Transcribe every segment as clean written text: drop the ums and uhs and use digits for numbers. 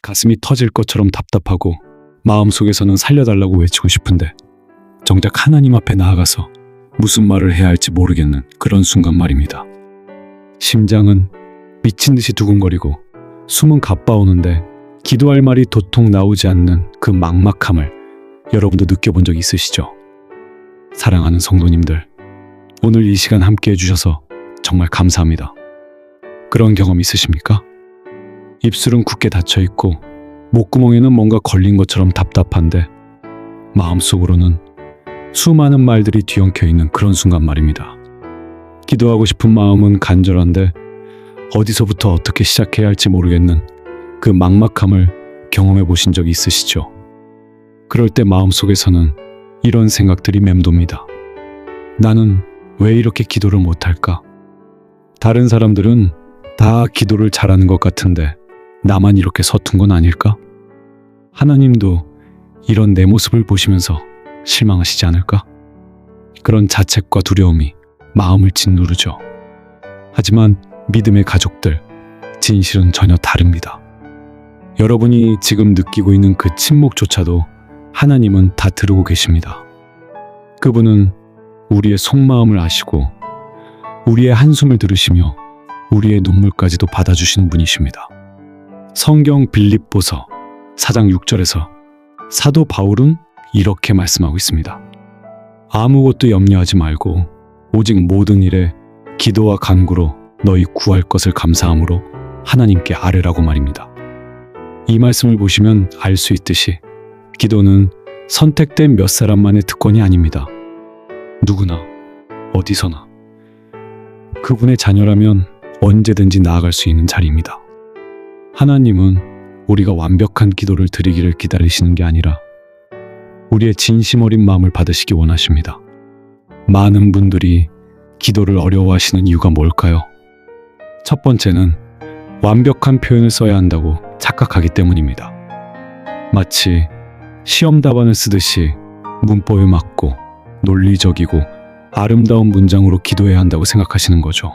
가슴이 터질 것처럼 답답하고 마음속에서는 살려달라고 외치고 싶은데 정작 하나님 앞에 나아가서 무슨 말을 해야 할지 모르겠는 그런 순간 말입니다. 심장은 미친 듯이 두근거리고 숨은 가빠오는데 기도할 말이 도통 나오지 않는 그 막막함을 여러분도 느껴본 적 있으시죠? 사랑하는 성도님들, 오늘 이 시간 함께 해주셔서 정말 감사합니다. 그런 경험 있으십니까? 입술은 굳게 닫혀있고 목구멍에는 뭔가 걸린 것처럼 답답한데 마음속으로는 수많은 말들이 뒤엉켜 있는 그런 순간 말입니다. 기도하고 싶은 마음은 간절한데 어디서부터 어떻게 시작해야 할지 모르겠는 그 막막함을 경험해 보신 적이 있으시죠? 그럴 때 마음속에서는 이런 생각들이 맴돕니다. 나는 왜 이렇게 기도를 못할까? 다른 사람들은 다 기도를 잘하는 것 같은데 나만 이렇게 서툰 건 아닐까? 하나님도 이런 내 모습을 보시면서 실망하시지 않을까? 그런 자책과 두려움이 마음을 짓누르죠. 하지만 믿음의 가족들, 진실은 전혀 다릅니다. 여러분이 지금 느끼고 있는 그 침묵조차도 하나님은 다 들으고 계십니다. 그분은 우리의 속마음을 아시고 우리의 한숨을 들으시며 우리의 눈물까지도 받아주시는 분이십니다. 성경 빌립보서 4장 6절에서 사도 바울은 이렇게 말씀하고 있습니다. 아무것도 염려하지 말고 오직 모든 일에 기도와 간구로 너희 구할 것을 감사함으로 하나님께 아뢰라고 말입니다. 이 말씀을 보시면 알 수 있듯이 기도는 선택된 몇 사람만의 특권이 아닙니다. 누구나 어디서나 그분의 자녀라면 언제든지 나아갈 수 있는 자리입니다. 하나님은 우리가 완벽한 기도를 드리기를 기다리시는 게 아니라 우리의 진심 어린 마음을 받으시기 원하십니다. 많은 분들이 기도를 어려워하시는 이유가 뭘까요? 첫 번째는 완벽한 표현을 써야 한다고 착각하기 때문입니다. 마치 시험 답안을 쓰듯이 문법에 맞고 논리적이고 아름다운 문장으로 기도해야 한다고 생각하시는 거죠.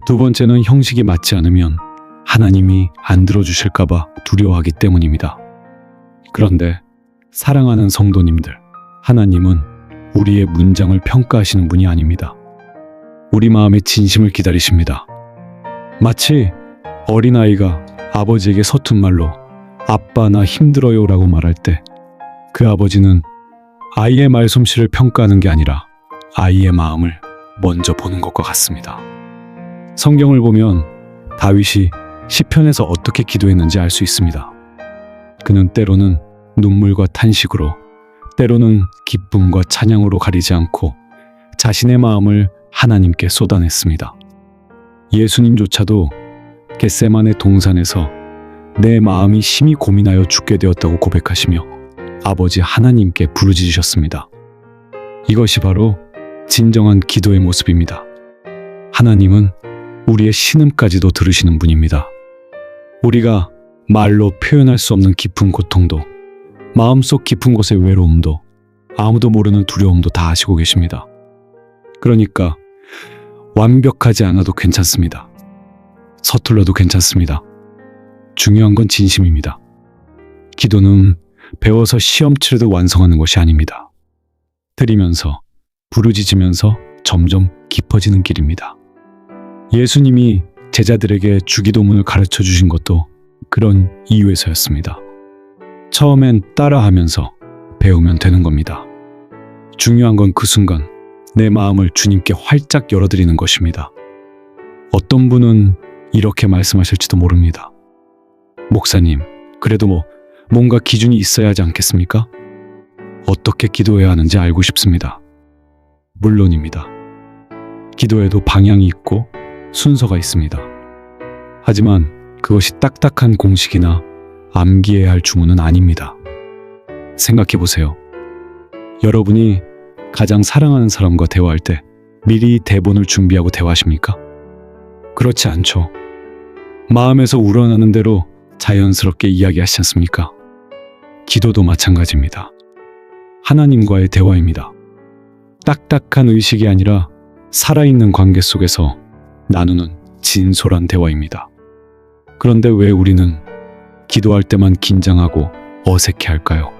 두 번째는 형식이 맞지 않으면 하나님이 안 들어주실까봐 두려워하기 때문입니다. 그런데 사랑하는 성도님들, 하나님은 우리의 문장을 평가하시는 분이 아닙니다. 우리 마음의 진심을 기다리십니다. 마치 어린아이가 아버지에게 서툰 말로 아빠 나 힘들어요 라고 말할 때 그 아버지는 아이의 말솜씨를 평가하는 게 아니라 아이의 마음을 먼저 보는 것과 같습니다. 성경을 보면 다윗이 시편에서 어떻게 기도했는지 알 수 있습니다. 그는 때로는 눈물과 탄식으로, 때로는 기쁨과 찬양으로 가리지 않고 자신의 마음을 하나님께 쏟아냈습니다. 예수님조차도 겟세마네 동산에서 내 마음이 심히 고민하여 죽게 되었다고 고백하시며 아버지 하나님께 부르짖으셨습니다. 이것이 바로 진정한 기도의 모습입니다. 하나님은 우리의 신음까지도 들으시는 분입니다. 우리가 말로 표현할 수 없는 깊은 고통도, 마음속 깊은 곳의 외로움도, 아무도 모르는 두려움도 다 아시고 계십니다. 그러니까 완벽하지 않아도 괜찮습니다. 서툴러도 괜찮습니다. 중요한 건 진심입니다. 기도는 배워서 시험 치르듯 완성하는 것이 아닙니다. 드리면서, 부르짖으면서 점점 깊어지는 길입니다. 예수님이 제자들에게 주기도문을 가르쳐 주신 것도 그런 이유에서였습니다. 처음엔 따라하면서 배우면 되는 겁니다. 중요한 건 그 순간 내 마음을 주님께 활짝 열어드리는 것입니다. 어떤 분은 이렇게 말씀하실지도 모릅니다. 목사님, 그래도 뭔가 기준이 있어야 하지 않겠습니까? 어떻게 기도해야 하는지 알고 싶습니다. 물론입니다. 기도에도 방향이 있고 순서가 있습니다. 하지만 그것이 딱딱한 공식이나 암기해야 할 주문은 아닙니다. 생각해 보세요. 여러분이 가장 사랑하는 사람과 대화할 때 미리 대본을 준비하고 대화하십니까? 그렇지 않죠. 마음에서 우러나는 대로 자연스럽게 이야기하시지 않습니까? 기도도 마찬가지입니다. 하나님과의 대화입니다. 딱딱한 의식이 아니라 살아있는 관계 속에서 나누는 진솔한 대화입니다. 그런데 왜 우리는 기도할 때만 긴장하고 어색해 할까요?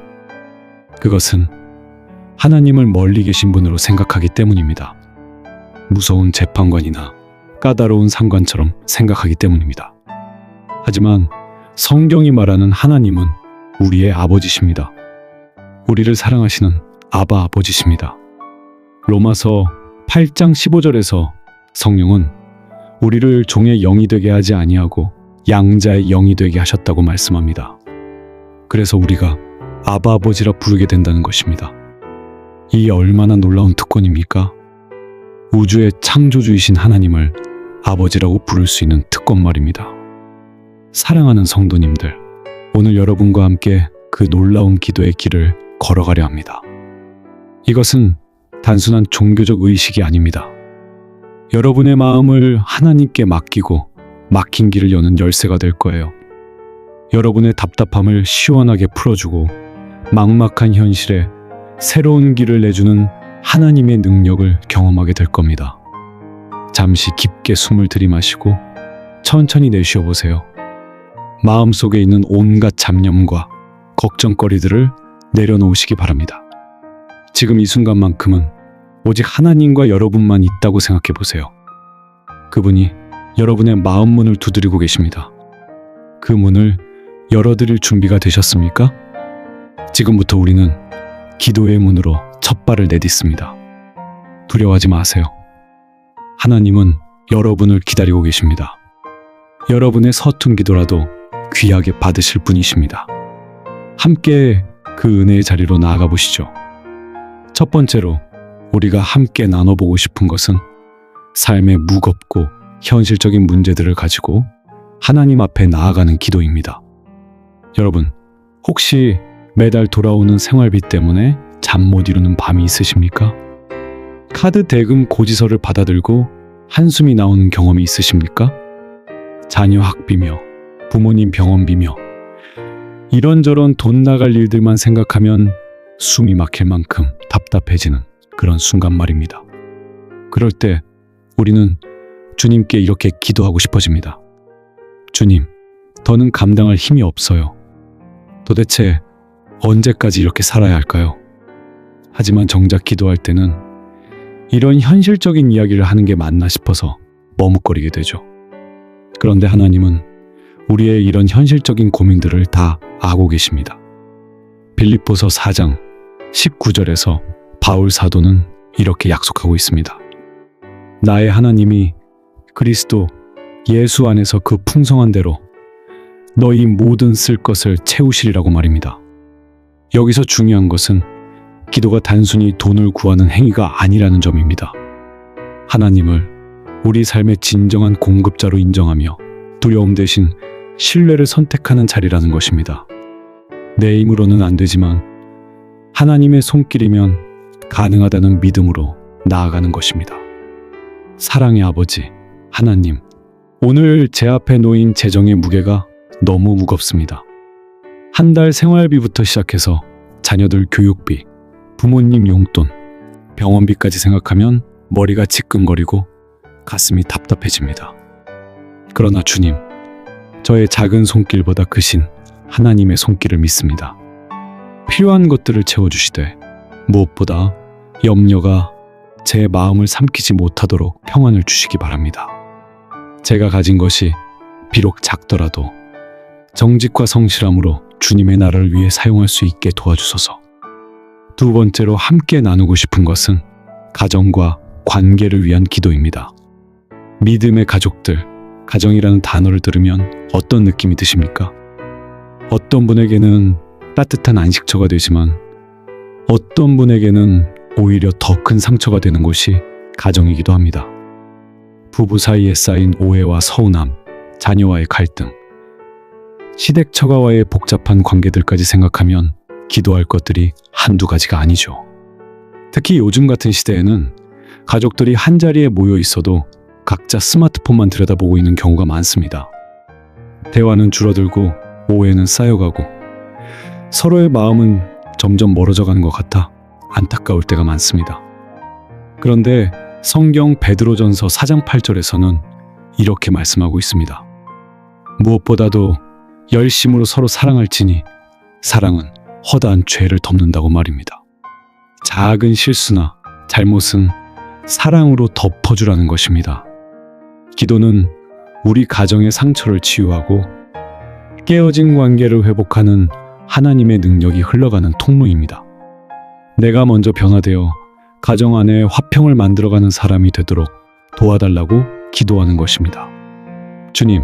그것은 하나님을 멀리 계신 분으로 생각하기 때문입니다. 무서운 재판관이나 까다로운 상관처럼 생각하기 때문입니다. 하지만 성경이 말하는 하나님은 우리의 아버지십니다. 우리를 사랑하시는 아바 아버지십니다. 로마서 8장 15절에서 성령은 우리를 종의 영이 되게 하지 아니하고 양자의 영이 되게 하셨다고 말씀합니다. 그래서 우리가 아바 아버지라 부르게 된다는 것입니다. 이 얼마나 놀라운 특권입니까? 우주의 창조주이신 하나님을 아버지라고 부를 수 있는 특권 말입니다. 사랑하는 성도님들, 오늘 여러분과 함께 그 놀라운 기도의 길을 걸어가려 합니다. 이것은 단순한 종교적 의식이 아닙니다. 여러분의 마음을 하나님께 맡기고 막힌 길을 여는 열쇠가 될 거예요. 여러분의 답답함을 시원하게 풀어주고 막막한 현실에 새로운 길을 내주는 하나님의 능력을 경험하게 될 겁니다. 잠시 깊게 숨을 들이마시고 천천히 내쉬어 보세요. 마음속에 있는 온갖 잡념과 걱정거리들을 내려놓으시기 바랍니다. 지금 이 순간만큼은 오직 하나님과 여러분만 있다고 생각해 보세요. 그분이 여러분의 마음 문을 두드리고 계십니다. 그 문을 열어드릴 준비가 되셨습니까? 지금부터 우리는 기도의 문으로 첫 발을 내딛습니다. 두려워하지 마세요. 하나님은 여러분을 기다리고 계십니다. 여러분의 서툰 기도라도 귀하게 받으실 분이십니다. 함께 그 은혜의 자리로 나아가 보시죠. 첫 번째로 우리가 함께 나눠보고 싶은 것은 삶의 무겁고 현실적인 문제들을 가지고 하나님 앞에 나아가는 기도입니다. 여러분, 혹시 매달 돌아오는 생활비 때문에 잠 못 이루는 밤이 있으십니까? 카드 대금 고지서를 받아들고 한숨이 나오는 경험이 있으십니까? 자녀 학비며 부모님 병원비며 이런저런 돈 나갈 일들만 생각하면 숨이 막힐 만큼 답답해지는 그런 순간 말입니다. 그럴 때 우리는 주님께 이렇게 기도하고 싶어집니다. 주님, 더는 감당할 힘이 없어요. 도대체 언제까지 이렇게 살아야 할까요? 하지만 정작 기도할 때는 이런 현실적인 이야기를 하는 게 맞나 싶어서 머뭇거리게 되죠. 그런데 하나님은 우리의 이런 현실적인 고민들을 다 알고 계십니다. 빌립보서 4장 19절에서 바울 사도는 이렇게 약속하고 있습니다. 나의 하나님이 그리스도 예수 안에서 그 풍성한 대로 너희 모든 쓸 것을 채우시리라고 말입니다. 여기서 중요한 것은 기도가 단순히 돈을 구하는 행위가 아니라는 점입니다. 하나님을 우리 삶의 진정한 공급자로 인정하며 두려움 대신 신뢰를 선택하는 자리라는 것입니다. 내 힘으로는 안 되지만 하나님의 손길이면 가능하다는 믿음으로 나아가는 것입니다. 사랑의 아버지, 하나님, 오늘 제 앞에 놓인 재정의 무게가 너무 무겁습니다. 한 달 생활비부터 시작해서 자녀들 교육비, 부모님 용돈, 병원비까지 생각하면 머리가 지끈거리고 가슴이 답답해집니다. 그러나 주님, 저의 작은 손길보다 크신 하나님의 손길을 믿습니다. 필요한 것들을 채워주시되 무엇보다 염려가 제 마음을 삼키지 못하도록 평안을 주시기 바랍니다. 제가 가진 것이 비록 작더라도 정직과 성실함으로 주님의 나라를 위해 사용할 수 있게 도와주소서. 두 번째로 함께 나누고 싶은 것은 가정과 관계를 위한 기도입니다. 믿음의 가족들, 가정이라는 단어를 들으면 어떤 느낌이 드십니까? 어떤 분에게는 따뜻한 안식처가 되지만 어떤 분에게는 오히려 더 큰 상처가 되는 곳이 가정이기도 합니다. 부부 사이에 쌓인 오해와 서운함, 자녀와의 갈등, 시댁 처가와의 복잡한 관계들까지 생각하면 기도할 것들이 한두 가지가 아니죠. 특히 요즘 같은 시대에는 가족들이 한자리에 모여 있어도 각자 스마트폰만 들여다보고 있는 경우가 많습니다. 대화는 줄어들고 오해는 쌓여가고 서로의 마음은 점점 멀어져 가는 것 같아 안타까울 때가 많습니다. 그런데 성경 베드로전서 4장 8절에서는 이렇게 말씀하고 있습니다. 무엇보다도 열심으로 서로 사랑할지니 사랑은 허다한 죄를 덮는다고 말입니다. 작은 실수나 잘못은 사랑으로 덮어주라는 것입니다. 기도는 우리 가정의 상처를 치유하고 깨어진 관계를 회복하는 하나님의 능력이 흘러가는 통로입니다. 내가 먼저 변화되어 가정 안에 화평을 만들어가는 사람이 되도록 도와달라고 기도하는 것입니다. 주님,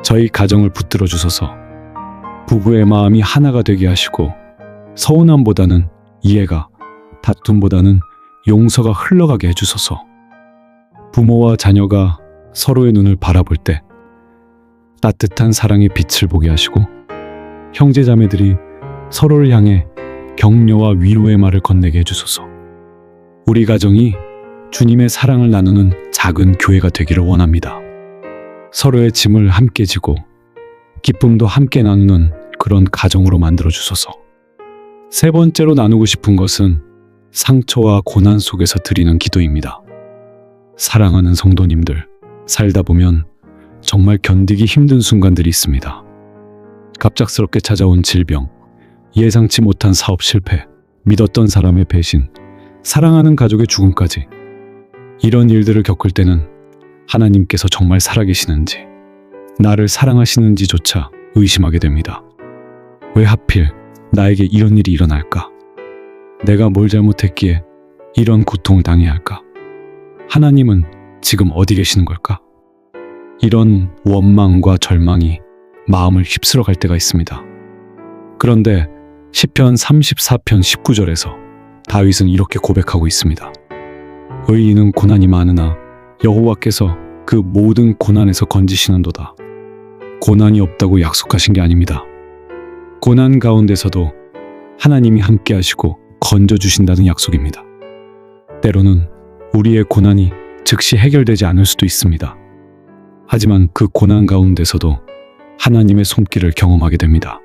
저희 가정을 붙들어 주소서. 부부의 마음이 하나가 되게 하시고 서운함보다는 이해가, 다툼보다는 용서가 흘러가게 해주소서. 부모와 자녀가 서로의 눈을 바라볼 때 따뜻한 사랑의 빛을 보게 하시고 형제자매들이 서로를 향해 격려와 위로의 말을 건네게 해주소서. 우리 가정이 주님의 사랑을 나누는 작은 교회가 되기를 원합니다. 서로의 짐을 함께 지고 기쁨도 함께 나누는 그런 가정으로 만들어 주소서. 세 번째로 나누고 싶은 것은 상처와 고난 속에서 드리는 기도입니다. 사랑하는 성도님들, 살다 보면 정말 견디기 힘든 순간들이 있습니다. 갑작스럽게 찾아온 질병, 예상치 못한 사업 실패, 믿었던 사람의 배신, 사랑하는 가족의 죽음까지. 이런 일들을 겪을 때는 하나님께서 정말 살아계시는지, 나를 사랑하시는지조차 의심하게 됩니다. 왜 하필 나에게 이런 일이 일어날까? 내가 뭘 잘못했기에 이런 고통을 당해야 할까? 하나님은 지금 어디 계시는 걸까? 이런 원망과 절망이 마음을 휩쓸어 갈 때가 있습니다. 그런데 시편 34편 19절에서 다윗은 이렇게 고백하고 있습니다. 의인은 고난이 많으나 여호와께서 그 모든 고난에서 건지시는도다. 고난이 없다고 약속하신 게 아닙니다. 고난 가운데서도 하나님이 함께 하시고 건져주신다는 약속입니다. 때로는 우리의 고난이 즉시 해결되지 않을 수도 있습니다. 하지만 그 고난 가운데서도 하나님의 손길을 경험하게 됩니다.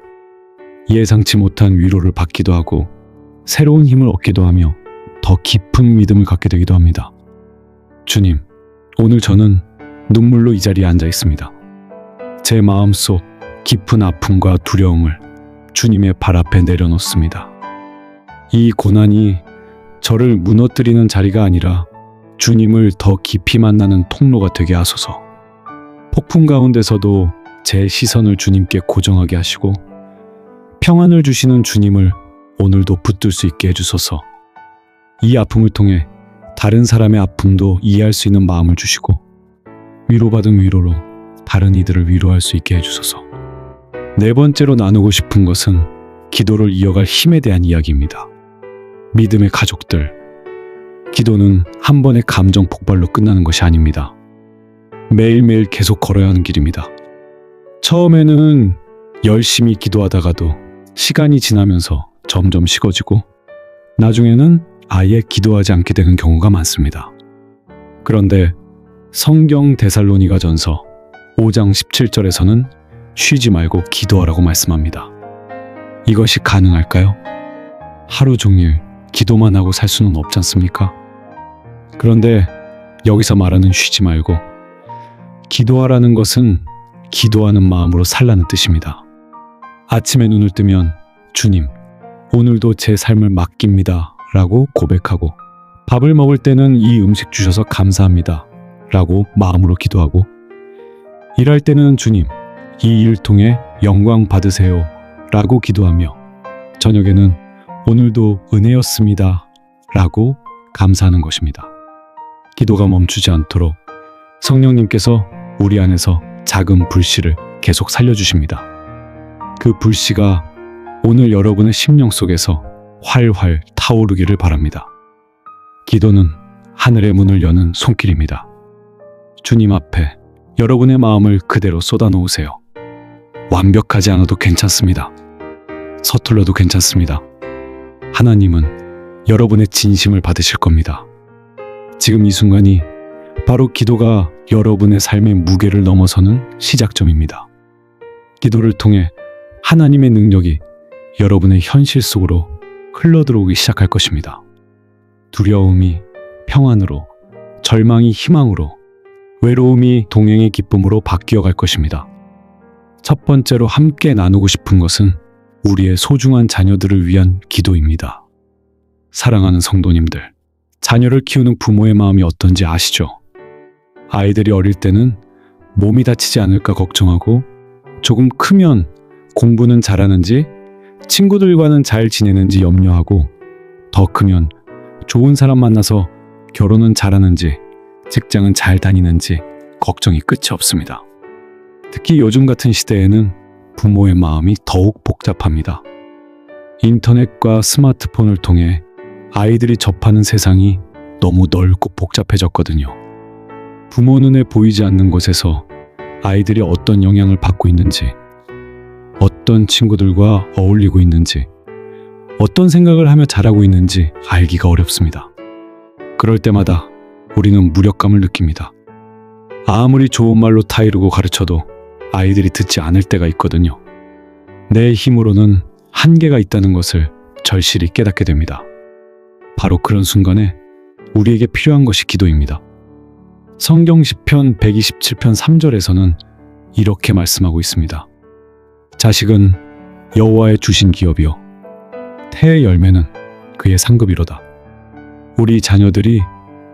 예상치 못한 위로를 받기도 하고 새로운 힘을 얻기도 하며 더 깊은 믿음을 갖게 되기도 합니다. 주님, 오늘 저는 눈물로 이 자리에 앉아 있습니다. 제 마음속 깊은 아픔과 두려움을 주님의 발 앞에 내려놓습니다. 이 고난이 저를 무너뜨리는 자리가 아니라 주님을 더 깊이 만나는 통로가 되게 하소서. 폭풍 가운데서도 제 시선을 주님께 고정하게 하시고 평안을 주시는 주님을 오늘도 붙들 수 있게 해주소서. 이 아픔을 통해 다른 사람의 아픔도 이해할 수 있는 마음을 주시고 위로받은 위로로 다른 이들을 위로할 수 있게 해주소서. 네 번째로 나누고 싶은 것은 기도를 이어갈 힘에 대한 이야기입니다. 믿음의 가족들, 기도는 한 번의 감정 폭발로 끝나는 것이 아닙니다. 매일매일 계속 걸어야 하는 길입니다. 처음에는 열심히 기도하다가도 시간이 지나면서 점점 식어지고 나중에는 아예 기도하지 않게 되는 경우가 많습니다. 그런데 성경 데살로니가전서 5장 17절에서는 쉬지 말고 기도하라고 말씀합니다. 이것이 가능할까요? 하루 종일 기도만 하고 살 수는 없지 않습니까? 그런데 여기서 말하는 쉬지 말고 기도하라는 것은 기도하는 마음으로 살라는 뜻입니다. 아침에 눈을 뜨면 주님, 오늘도 제 삶을 맡깁니다 라고 고백하고 밥을 먹을 때는 이 음식 주셔서 감사합니다 라고 마음으로 기도하고 일할 때는 주님, 이 일 통해 영광 받으세요 라고 기도하며 저녁에는 오늘도 은혜였습니다 라고 감사하는 것입니다. 기도가 멈추지 않도록 성령님께서 우리 안에서 작은 불씨를 계속 살려주십니다. 그 불씨가 오늘 여러분의 심령 속에서 활활 타오르기를 바랍니다. 기도는 하늘의 문을 여는 손길입니다. 주님 앞에 여러분의 마음을 그대로 쏟아놓으세요. 완벽하지 않아도 괜찮습니다. 서툴러도 괜찮습니다. 하나님은 여러분의 진심을 받으실 겁니다. 지금 이 순간이 바로 기도가 여러분의 삶의 무게를 넘어서는 시작점입니다. 기도를 통해 하나님의 능력이 여러분의 현실 속으로 흘러들어오기 시작할 것입니다. 두려움이 평안으로, 절망이 희망으로, 외로움이 동행의 기쁨으로 바뀌어 갈 것입니다. 첫 번째로 함께 나누고 싶은 것은 우리의 소중한 자녀들을 위한 기도입니다. 사랑하는 성도님들, 자녀를 키우는 부모의 마음이 어떤지 아시죠? 아이들이 어릴 때는 몸이 다치지 않을까 걱정하고 조금 크면 공부는 잘하는지 친구들과는 잘 지내는지 염려하고 더 크면 좋은 사람 만나서 결혼은 잘하는지 직장은 잘 다니는지 걱정이 끝이 없습니다. 특히 요즘 같은 시대에는 부모의 마음이 더욱 복잡합니다. 인터넷과 스마트폰을 통해 아이들이 접하는 세상이 너무 넓고 복잡해졌거든요. 부모 눈에 보이지 않는 곳에서 아이들이 어떤 영향을 받고 있는지, 어떤 친구들과 어울리고 있는지, 어떤 생각을 하며 자라고 있는지 알기가 어렵습니다. 그럴 때마다 우리는 무력감을 느낍니다. 아무리 좋은 말로 타이르고 가르쳐도 아이들이 듣지 않을 때가 있거든요. 내 힘으로는 한계가 있다는 것을 절실히 깨닫게 됩니다. 바로 그런 순간에 우리에게 필요한 것이 기도입니다. 성경 시편 127편 3절에서는 이렇게 말씀하고 있습니다. 자식은 여호와의 주신 기업이요 태의 열매는 그의 상급이로다. 우리 자녀들이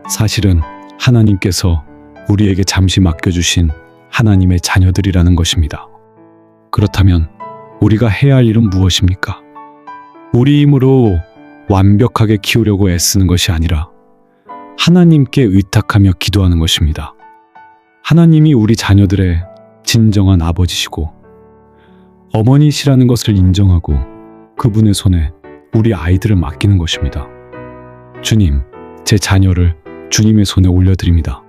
사실은 하나님께서 우리에게 잠시 맡겨주신 하나님의 자녀들이라는 것입니다. 그렇다면 우리가 해야 할 일은 무엇입니까? 우리 힘으로 완벽하게 키우려고 애쓰는 것이 아니라 하나님께 의탁하며 기도하는 것입니다. 하나님이 우리 자녀들의 진정한 아버지시고 어머니시라는 것을 인정하고 그분의 손에 우리 아이들을 맡기는 것입니다. 주님, 제 자녀를 주님의 손에 올려드립니다.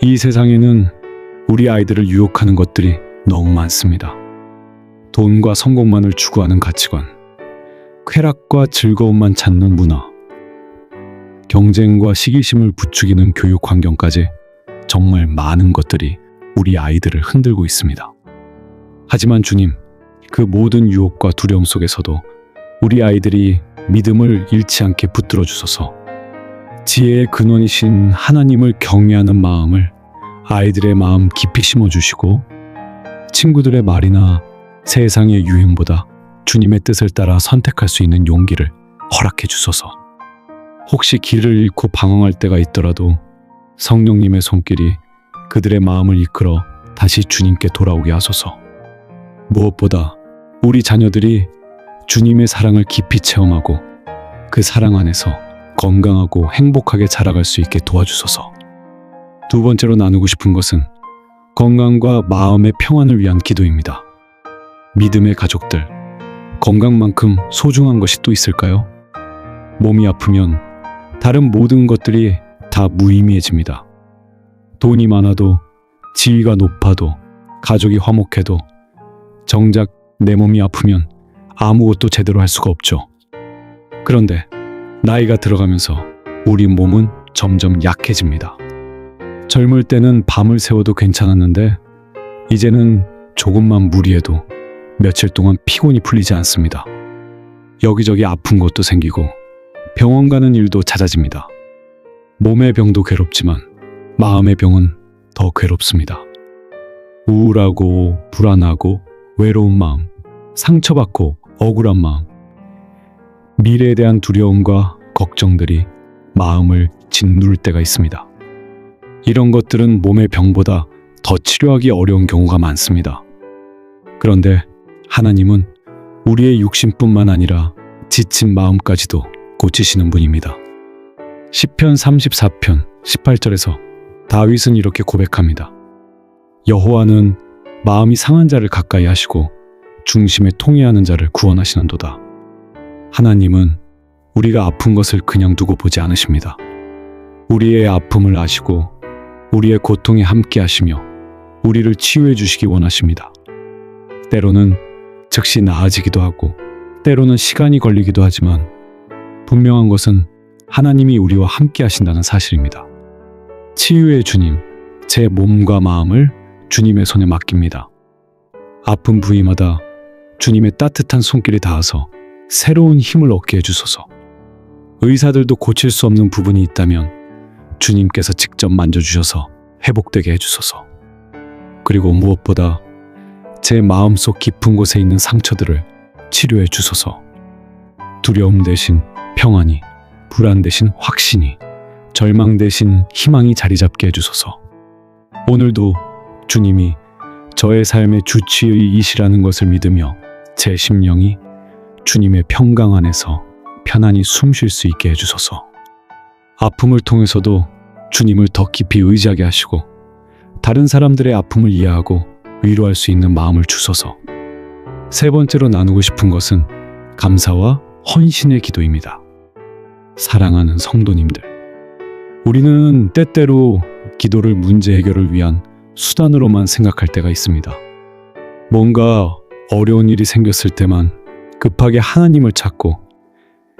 이 세상에는 우리 아이들을 유혹하는 것들이 너무 많습니다. 돈과 성공만을 추구하는 가치관, 쾌락과 즐거움만 찾는 문화, 경쟁과 시기심을 부추기는 교육 환경까지 정말 많은 것들이 우리 아이들을 흔들고 있습니다. 하지만 주님, 그 모든 유혹과 두려움 속에서도 우리 아이들이 믿음을 잃지 않게 붙들어 주소서. 지혜의 근원이신 하나님을 경외하는 마음을 아이들의 마음 깊이 심어주시고 친구들의 말이나 세상의 유행보다 주님의 뜻을 따라 선택할 수 있는 용기를 허락해 주소서. 혹시 길을 잃고 방황할 때가 있더라도 성령님의 손길이 그들의 마음을 이끌어 다시 주님께 돌아오게 하소서. 무엇보다 우리 자녀들이 주님의 사랑을 깊이 체험하고 그 사랑 안에서 건강하고 행복하게 자라갈 수 있게 도와주소서. 두 번째로 나누고 싶은 것은 건강과 마음의 평안을 위한 기도입니다. 믿음의 가족들, 건강만큼 소중한 것이 또 있을까요? 몸이 아프면 다른 모든 것들이 다 무의미해집니다. 돈이 많아도, 지위가 높아도, 가족이 화목해도 정작 내 몸이 아프면 아무것도 제대로 할 수가 없죠. 그런데 나이가 들어가면서 우리 몸은 점점 약해집니다. 젊을 때는 밤을 새워도 괜찮았는데 이제는 조금만 무리해도 며칠 동안 피곤이 풀리지 않습니다. 여기저기 아픈 것도 생기고 병원 가는 일도 잦아집니다. 몸의 병도 괴롭지만 마음의 병은 더 괴롭습니다. 우울하고 불안하고 외로운 마음, 상처받고 억울한 마음, 미래에 대한 두려움과 걱정들이 마음을 짓누를 때가 있습니다. 이런 것들은 몸의 병보다 더 치료하기 어려운 경우가 많습니다. 그런데 하나님은 우리의 육신뿐만 아니라 지친 마음까지도 고치시는 분입니다. 시편 34편 18절에서 다윗은 이렇게 고백합니다. 여호와는 마음이 상한 자를 가까이 하시고 중심에 통회하는 자를 구원하시는도다. 하나님은 우리가 아픈 것을 그냥 두고 보지 않으십니다. 우리의 아픔을 아시고 우리의 고통에 함께 하시며 우리를 치유해 주시기 원하십니다. 때로는 즉시 나아지기도 하고 때로는 시간이 걸리기도 하지만 분명한 것은 하나님이 우리와 함께 하신다는 사실입니다. 치유의 주님, 제 몸과 마음을 주님의 손에 맡깁니다. 아픈 부위마다 주님의 따뜻한 손길이 닿아서 새로운 힘을 얻게 해주소서. 의사들도 고칠 수 없는 부분이 있다면 주님께서 직접 만져주셔서 회복되게 해주소서. 그리고 무엇보다 제 마음속 깊은 곳에 있는 상처들을 치료해 주소서. 두려움 대신 평안이, 불안 대신 확신이, 절망 대신 희망이 자리 잡게 해주소서. 오늘도 주님이 저의 삶의 주치의이시라는 것을 믿으며 제 심령이 주님의 평강 안에서 편안히 숨 쉴 수 있게 해주소서. 아픔을 통해서도 주님을 더 깊이 의지하게 하시고 다른 사람들의 아픔을 이해하고 위로할 수 있는 마음을 주소서. 세 번째로 나누고 싶은 것은 감사와 헌신의 기도입니다. 사랑하는 성도님들, 우리는 때때로 기도를 문제 해결을 위한 수단으로만 생각할 때가 있습니다. 뭔가 어려운 일이 생겼을 때만 급하게 하나님을 찾고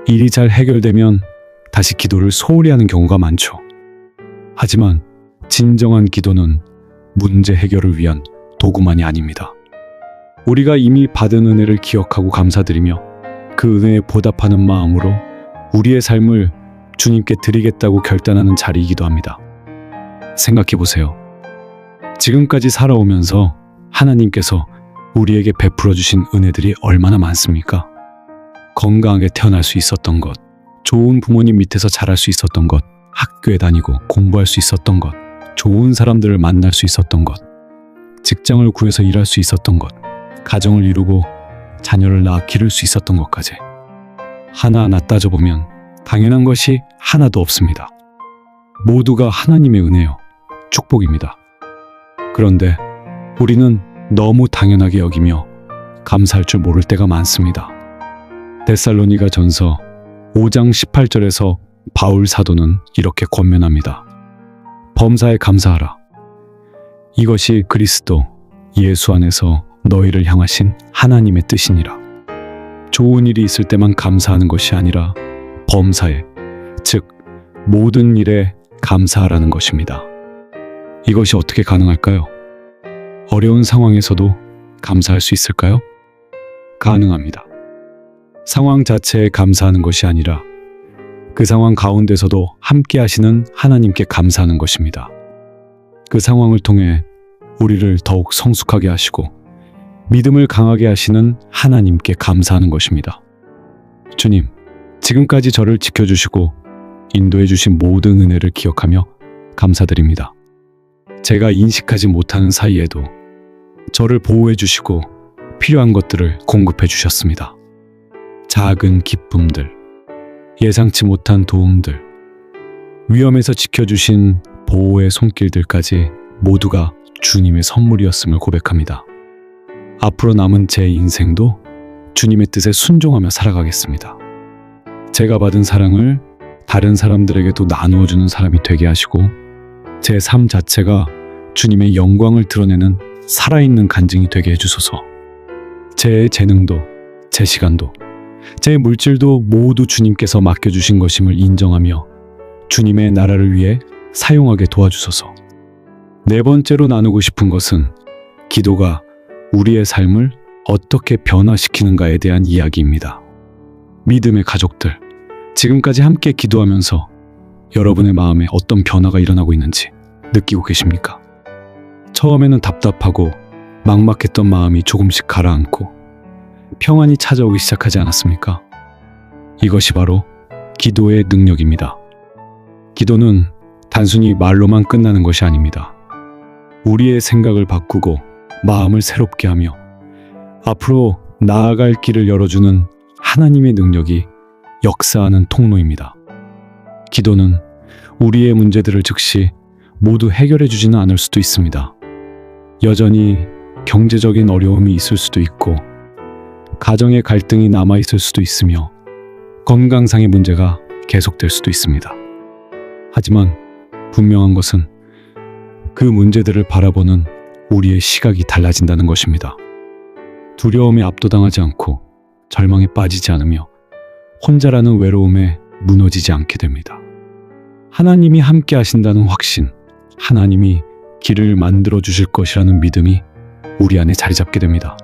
일이 잘 해결되면 다시 기도를 소홀히 하는 경우가 많죠. 하지만 진정한 기도는 문제 해결을 위한 도구만이 아닙니다. 우리가 이미 받은 은혜를 기억하고 감사드리며 그 은혜에 보답하는 마음으로 우리의 삶을 주님께 드리겠다고 결단하는 자리이기도 합니다. 생각해 보세요. 지금까지 살아오면서 하나님께서 우리에게 베풀어 주신 은혜들이 얼마나 많습니까? 건강하게 태어날 수 있었던 것, 좋은 부모님 밑에서 자랄 수 있었던 것, 학교에 다니고 공부할 수 있었던 것, 좋은 사람들을 만날 수 있었던 것, 직장을 구해서 일할 수 있었던 것, 가정을 이루고 자녀를 낳아 기를 수 있었던 것까지 하나하나 따져보면 당연한 것이 하나도 없습니다. 모두가 하나님의 은혜요, 축복입니다. 그런데 우리는 너무 당연하게 여기며 감사할 줄 모를 때가 많습니다. 데살로니가 전서 5장 18절에서 바울 사도는 이렇게 권면합니다. 범사에 감사하라. 이것이 그리스도 예수 안에서 너희를 향하신 하나님의 뜻이니라. 좋은 일이 있을 때만 감사하는 것이 아니라 범사에, 즉 모든 일에 감사하라는 것입니다. 이것이 어떻게 가능할까요? 어려운 상황에서도 감사할 수 있을까요? 가능합니다. 상황 자체에 감사하는 것이 아니라 그 상황 가운데서도 함께 하시는 하나님께 감사하는 것입니다. 그 상황을 통해 우리를 더욱 성숙하게 하시고 믿음을 강하게 하시는 하나님께 감사하는 것입니다. 주님, 지금까지 저를 지켜주시고 인도해 주신 모든 은혜를 기억하며 감사드립니다. 제가 인식하지 못하는 사이에도 저를 보호해 주시고 필요한 것들을 공급해 주셨습니다. 작은 기쁨들, 예상치 못한 도움들, 위험에서 지켜주신 보호의 손길들까지 모두가 주님의 선물이었음을 고백합니다. 앞으로 남은 제 인생도 주님의 뜻에 순종하며 살아가겠습니다. 제가 받은 사랑을 다른 사람들에게도 나누어주는 사람이 되게 하시고 제 삶 자체가 주님의 영광을 드러내는 살아있는 간증이 되게 해주소서. 제 재능도, 제 시간도, 제 물질도 모두 주님께서 맡겨주신 것임을 인정하며 주님의 나라를 위해 사용하게 도와주소서. 네 번째로 나누고 싶은 것은 기도가 우리의 삶을 어떻게 변화시키는가에 대한 이야기입니다. 믿음의 가족들, 지금까지 함께 기도하면서 여러분의 마음에 어떤 변화가 일어나고 있는지 느끼고 계십니까? 처음에는 답답하고 막막했던 마음이 조금씩 가라앉고 평안이 찾아오기 시작하지 않았습니까? 이것이 바로 기도의 능력입니다. 기도는 단순히 말로만 끝나는 것이 아닙니다. 우리의 생각을 바꾸고 마음을 새롭게 하며 앞으로 나아갈 길을 열어주는 하나님의 능력이 역사하는 통로입니다. 기도는 우리의 문제들을 즉시 모두 해결해 주지는 않을 수도 있습니다. 여전히 경제적인 어려움이 있을 수도 있고 가정의 갈등이 남아 있을 수도 있으며 건강상의 문제가 계속될 수도 있습니다. 하지만 분명한 것은 그 문제들을 바라보는 우리의 시각이 달라진다는 것입니다. 두려움에 압도당하지 않고 절망에 빠지지 않으며 혼자라는 외로움에 무너지지 않게 됩니다. 하나님이 함께 하신다는 확신, 하나님이 길을 만들어 주실 것이라는 믿음이 우리 안에 자리 잡게 됩니다.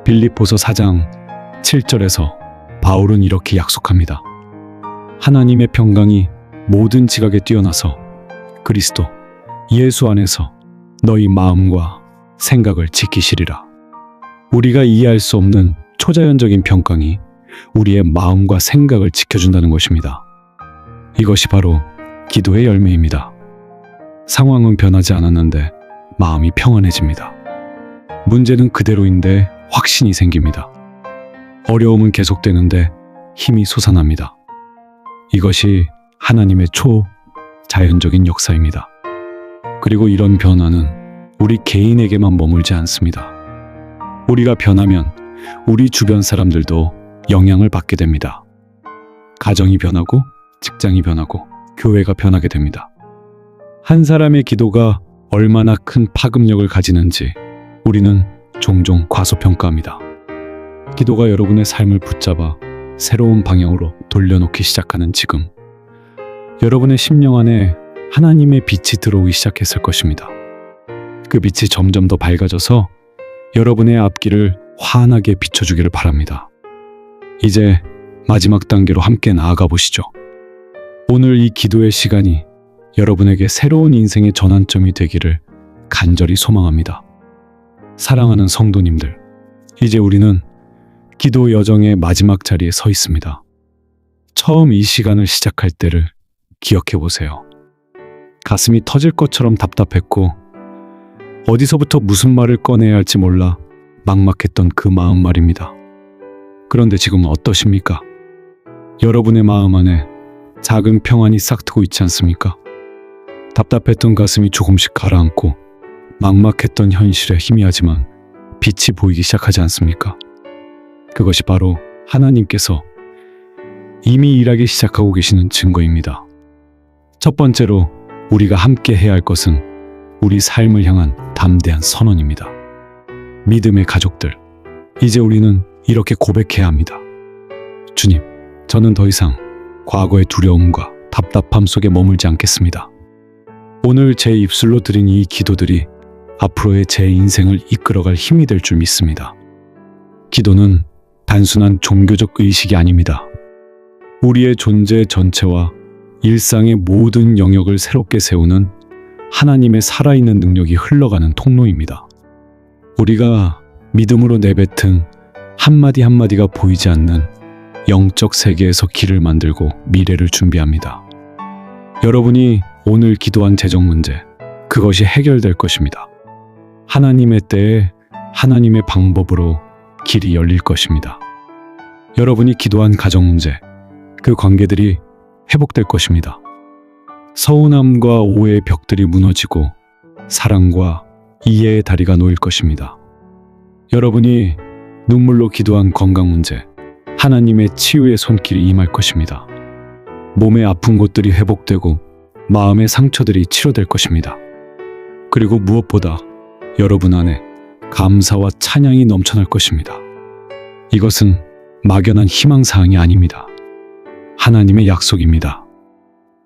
빌립보서 4장 7절에서 바울은 이렇게 약속합니다. 하나님의 평강이 모든 지각에 뛰어나서 그리스도 예수 안에서 너희 마음과 생각을 지키시리라. 우리가 이해할 수 없는 초자연적인 평강이 우리의 마음과 생각을 지켜준다는 것입니다. 이것이 바로 기도의 열매입니다. 상황은 변하지 않았는데 마음이 평안해집니다. 문제는 그대로인데 확신이 생깁니다. 어려움은 계속되는데 힘이 솟아납니다. 이것이 하나님의 초자연적인 역사입니다. 그리고 이런 변화는 우리 개인에게만 머물지 않습니다. 우리가 변하면 우리 주변 사람들도 영향을 받게 됩니다. 가정이 변하고 직장이 변하고 교회가 변하게 됩니다. 한 사람의 기도가 얼마나 큰 파급력을 가지는지 우리는 종종 과소평가합니다. 기도가 여러분의 삶을 붙잡아 새로운 방향으로 돌려놓기 시작하는 지금, 여러분의 심령 안에 하나님의 빛이 들어오기 시작했을 것입니다. 그 빛이 점점 더 밝아져서 여러분의 앞길을 환하게 비춰주기를 바랍니다. 이제 마지막 단계로 함께 나아가 보시죠. 오늘 이 기도의 시간이 여러분에게 새로운 인생의 전환점이 되기를 간절히 소망합니다. 사랑하는 성도님들, 이제 우리는 기도 여정의 마지막 자리에 서 있습니다. 처음 이 시간을 시작할 때를 기억해 보세요. 가슴이 터질 것처럼 답답했고 어디서부터 무슨 말을 꺼내야 할지 몰라 막막했던 그 마음 말입니다. 그런데 지금은 어떠십니까? 여러분의 마음 안에 작은 평안이 싹트고 있지 않습니까? 답답했던 가슴이 조금씩 가라앉고 막막했던 현실에 희미하지만 빛이 보이기 시작하지 않습니까? 그것이 바로 하나님께서 이미 일하기 시작하고 계시는 증거입니다. 첫 번째로 우리가 함께 해야 할 것은 우리 삶을 향한 담대한 선언입니다. 믿음의 가족들, 이제 우리는 이렇게 고백해야 합니다. 주님, 저는 더 이상 과거의 두려움과 답답함 속에 머물지 않겠습니다. 오늘 제 입술로 드린 이 기도들이 앞으로의 제 인생을 이끌어갈 힘이 될 줄 믿습니다. 기도는 단순한 종교적 의식이 아닙니다. 우리의 존재 전체와 일상의 모든 영역을 새롭게 세우는 하나님의 살아있는 능력이 흘러가는 통로입니다. 우리가 믿음으로 내뱉은 한마디 한마디가 보이지 않는 영적 세계에서 길을 만들고 미래를 준비합니다. 여러분이 오늘 기도한 재정 문제, 그것이 해결될 것입니다. 하나님의 때에 하나님의 방법으로 길이 열릴 것입니다. 여러분이 기도한 가정 문제, 그 관계들이 회복될 것입니다. 서운함과 오해의 벽들이 무너지고 사랑과 이해의 다리가 놓일 것입니다. 여러분이 눈물로 기도한 건강 문제, 하나님의 치유의 손길이 임할 것입니다. 몸의 아픈 곳들이 회복되고 마음의 상처들이 치료될 것입니다. 그리고 무엇보다 여러분 안에 감사와 찬양이 넘쳐날 것입니다. 이것은 막연한 희망사항이 아닙니다. 하나님의 약속입니다.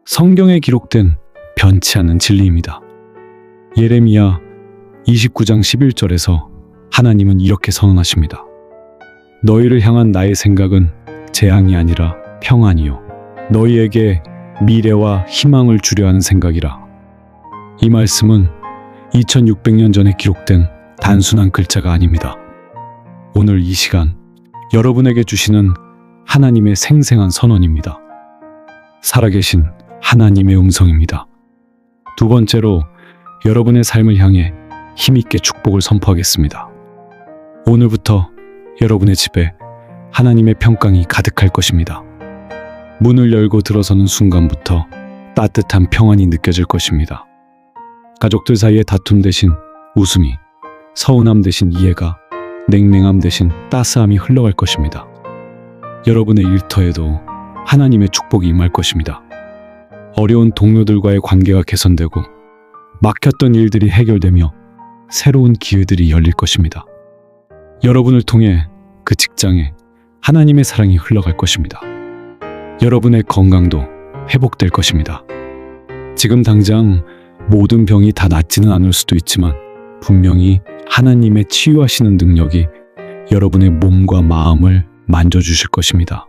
성경에 기록된 변치 않는 진리입니다. 예레미야 29장 11절에서 하나님은 이렇게 선언하십니다. 너희를 향한 나의 생각은 재앙이 아니라 평안이요, 너희에게 미래와 희망을 주려 하는 생각이라. 이 말씀은 2600년 전에 기록된 단순한 글자가 아닙니다. 오늘 이 시간 여러분에게 주시는 하나님의 생생한 선언입니다. 살아계신 하나님의 음성입니다. 두 번째로 여러분의 삶을 향해 힘있게 축복을 선포하겠습니다. 오늘부터 여러분의 집에 하나님의 평강이 가득할 것입니다. 문을 열고 들어서는 순간부터 따뜻한 평안이 느껴질 것입니다. 가족들 사이의 다툼 대신 웃음이, 서운함 대신 이해가, 냉랭함 대신 따스함이 흘러갈 것입니다. 여러분의 일터에도 하나님의 축복이 임할 것입니다. 어려운 동료들과의 관계가 개선되고 막혔던 일들이 해결되며 새로운 기회들이 열릴 것입니다. 여러분을 통해 그 직장에 하나님의 사랑이 흘러갈 것입니다. 여러분의 건강도 회복될 것입니다. 지금 당장 모든 병이 다 낫지는 않을 수도 있지만 분명히 하나님의 치유하시는 능력이 여러분의 몸과 마음을 만져주실 것입니다.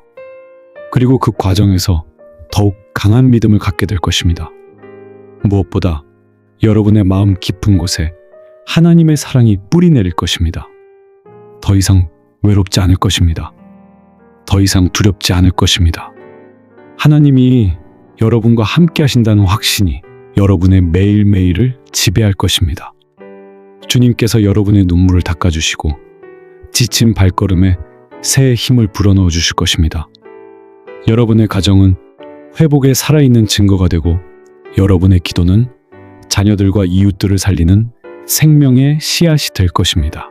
그리고 그 과정에서 더욱 강한 믿음을 갖게 될 것입니다. 무엇보다 여러분의 마음 깊은 곳에 하나님의 사랑이 뿌리 내릴 것입니다. 더 이상 외롭지 않을 것입니다. 더 이상 두렵지 않을 것입니다. 하나님이 여러분과 함께 하신다는 확신이 여러분의 매일매일을 지배할 것입니다. 주님께서 여러분의 눈물을 닦아주시고 지친 발걸음에 새 힘을 불어넣어 주실 것입니다. 여러분의 가정은 회복에 살아있는 증거가 되고 여러분의 기도는 자녀들과 이웃들을 살리는 생명의 씨앗이 될 것입니다.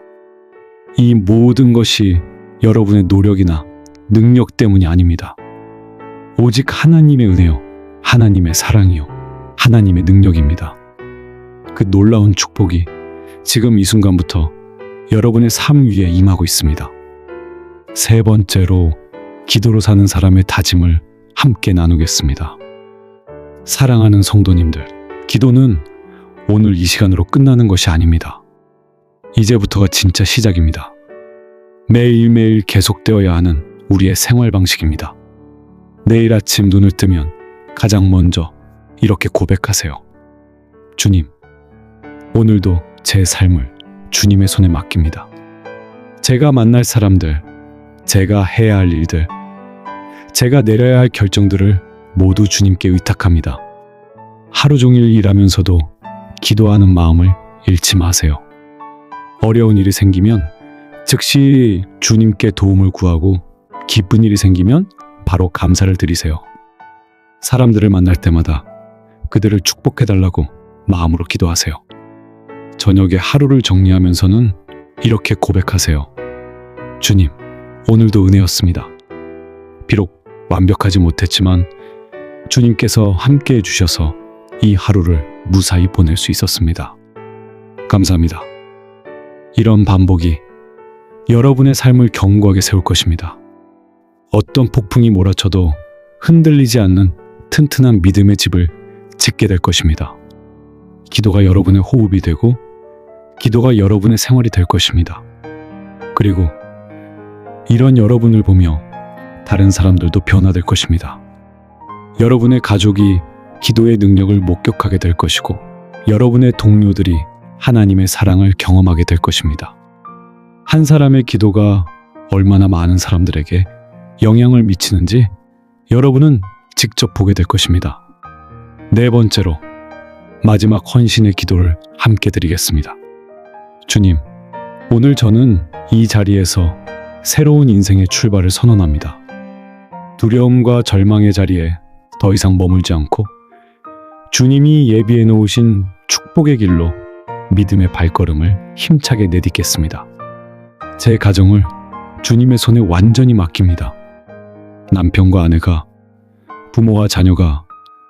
이 모든 것이 여러분의 노력이나 능력 때문이 아닙니다. 오직 하나님의 은혜요, 하나님의 사랑이요, 하나님의 능력입니다. 그 놀라운 축복이 지금 이 순간부터 여러분의 삶 위에 임하고 있습니다. 세 번째로 기도로 사는 사람의 다짐을 함께 나누겠습니다. 사랑하는 성도님들, 기도는 오늘 이 시간으로 끝나는 것이 아닙니다. 이제부터가 진짜 시작입니다. 매일매일 계속되어야 하는 우리의 생활 방식입니다. 내일 아침 눈을 뜨면 가장 먼저 이렇게 고백하세요. 주님, 오늘도 제 삶을 주님의 손에 맡깁니다. 제가 만날 사람들, 제가 해야 할 일들, 제가 내려야 할 결정들을 모두 주님께 의탁합니다. 하루 종일 일하면서도 기도하는 마음을 잃지 마세요. 어려운 일이 생기면 즉시 주님께 도움을 구하고 기쁜 일이 생기면 바로 감사를 드리세요. 사람들을 만날 때마다 그들을 축복해달라고 마음으로 기도하세요. 저녁에 하루를 정리하면서는 이렇게 고백하세요. 주님, 오늘도 은혜였습니다. 비록 완벽하지 못했지만 주님께서 함께 해주셔서 이 하루를 무사히 보낼 수 있었습니다. 감사합니다. 이런 반복이 여러분의 삶을 견고하게 세울 것입니다. 어떤 폭풍이 몰아쳐도 흔들리지 않는 튼튼한 믿음의 집을 짓게 될 것입니다. 기도가 여러분의 호흡이 되고 기도가 여러분의 생활이 될 것입니다. 그리고 이런 여러분을 보며 다른 사람들도 변화될 것입니다. 여러분의 가족이 기도의 능력을 목격하게 될 것이고 여러분의 동료들이 하나님의 사랑을 경험하게 될 것입니다. 한 사람의 기도가 얼마나 많은 사람들에게 영향을 미치는지 여러분은 직접 보게 될 것입니다. 네 번째로 마지막 헌신의 기도를 함께 드리겠습니다. 주님, 오늘 저는 이 자리에서 새로운 인생의 출발을 선언합니다. 두려움과 절망의 자리에 더 이상 머물지 않고 주님이 예비해 놓으신 축복의 길로 믿음의 발걸음을 힘차게 내딛겠습니다. 제 가정을 주님의 손에 완전히 맡깁니다. 남편과 아내가, 부모와 자녀가,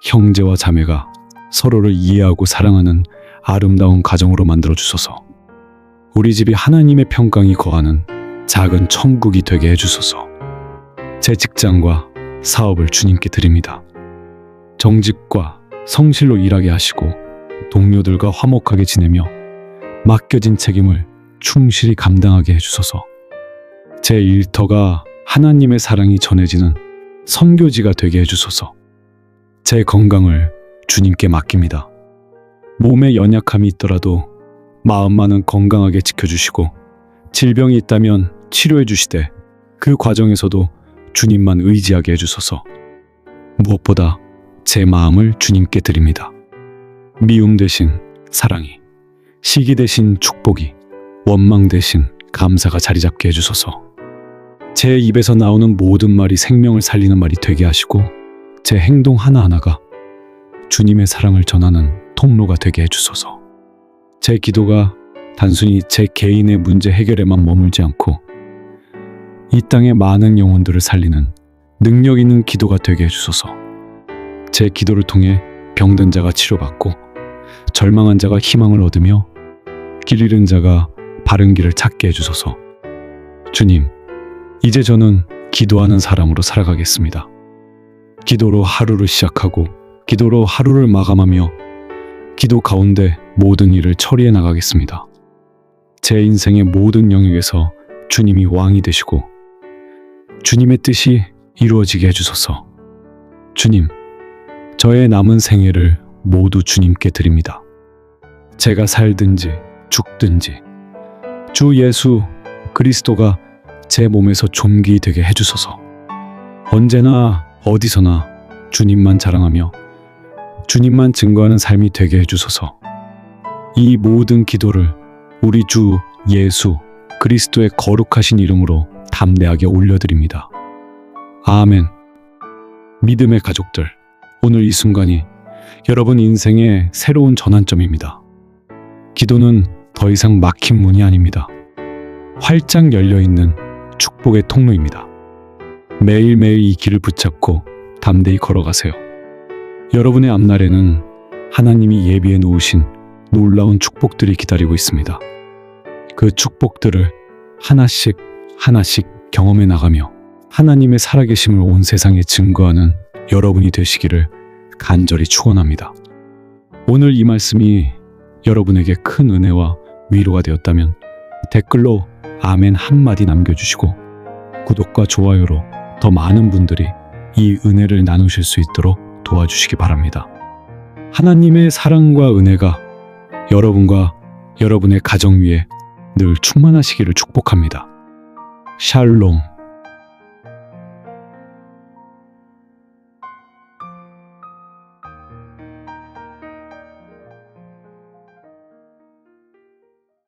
형제와 자매가 서로를 이해하고 사랑하는 아름다운 가정으로 만들어 주소서. 우리 집이 하나님의 평강이 거하는 작은 천국이 되게 해주소서. 제 직장과 사업을 주님께 드립니다. 정직과 성실로 일하게 하시고 동료들과 화목하게 지내며 맡겨진 책임을 충실히 감당하게 해주소서. 제 일터가 하나님의 사랑이 전해지는 선교지가 되게 해주소서. 제 건강을 주님께 맡깁니다. 몸에 연약함이 있더라도 마음만은 건강하게 지켜주시고 질병이 있다면 치료해 주시되 그 과정에서도 주님만 의지하게 해주소서. 무엇보다 제 마음을 주님께 드립니다. 미움 대신 사랑이, 시기 대신 축복이, 원망 대신 감사가 자리 잡게 해주소서. 제 입에서 나오는 모든 말이 생명을 살리는 말이 되게 하시고 제 행동 하나하나가 주님의 사랑을 전하는 통로가 되게 해주소서. 제 기도가 단순히 제 개인의 문제 해결에만 머물지 않고 이 땅의 많은 영혼들을 살리는 능력 있는 기도가 되게 해주소서. 제 기도를 통해 병든 자가 치료받고 절망한 자가 희망을 얻으며 길 잃은 자가 바른 길을 찾게 해주소서. 주님, 이제 저는 기도하는 사람으로 살아가겠습니다. 기도로 하루를 시작하고 기도로 하루를 마감하며 기도 가운데 모든 일을 처리해 나가겠습니다. 제 인생의 모든 영역에서 주님이 왕이 되시고 주님의 뜻이 이루어지게 해주소서. 주님, 저의 남은 생애를 모두 주님께 드립니다. 제가 살든지 죽든지 주 예수 그리스도가 제 몸에서 존귀되게 해주소서. 언제나 어디서나 주님만 자랑하며 주님만 증거하는 삶이 되게 해주소서. 이 모든 기도를 우리 주 예수 그리스도의 거룩하신 이름으로 담대하게 올려드립니다. 아멘. 믿음의 가족들, 오늘 이 순간이 여러분 인생의 새로운 전환점입니다. 기도는 더 이상 막힌 문이 아닙니다. 활짝 열려있는 축복의 통로입니다. 매일매일 이 길을 붙잡고 담대히 걸어가세요. 여러분의 앞날에는 하나님이 예비해 놓으신 놀라운 축복들이 기다리고 있습니다. 그 축복들을 하나씩 하나씩 경험해 나가며 하나님의 살아계심을 온 세상에 증거하는 여러분이 되시기를 간절히 축원합니다. 오늘 이 말씀이 여러분에게 큰 은혜와 위로가 되었다면 댓글로 아멘 한마디 남겨주시고 구독과 좋아요로 더 많은 분들이 이 은혜를 나누실 수 있도록 도와주시기 바랍니다. 하나님의 사랑과 은혜가 여러분과 여러분의 가정 위에 늘 충만하시기를 축복합니다. 샬롬.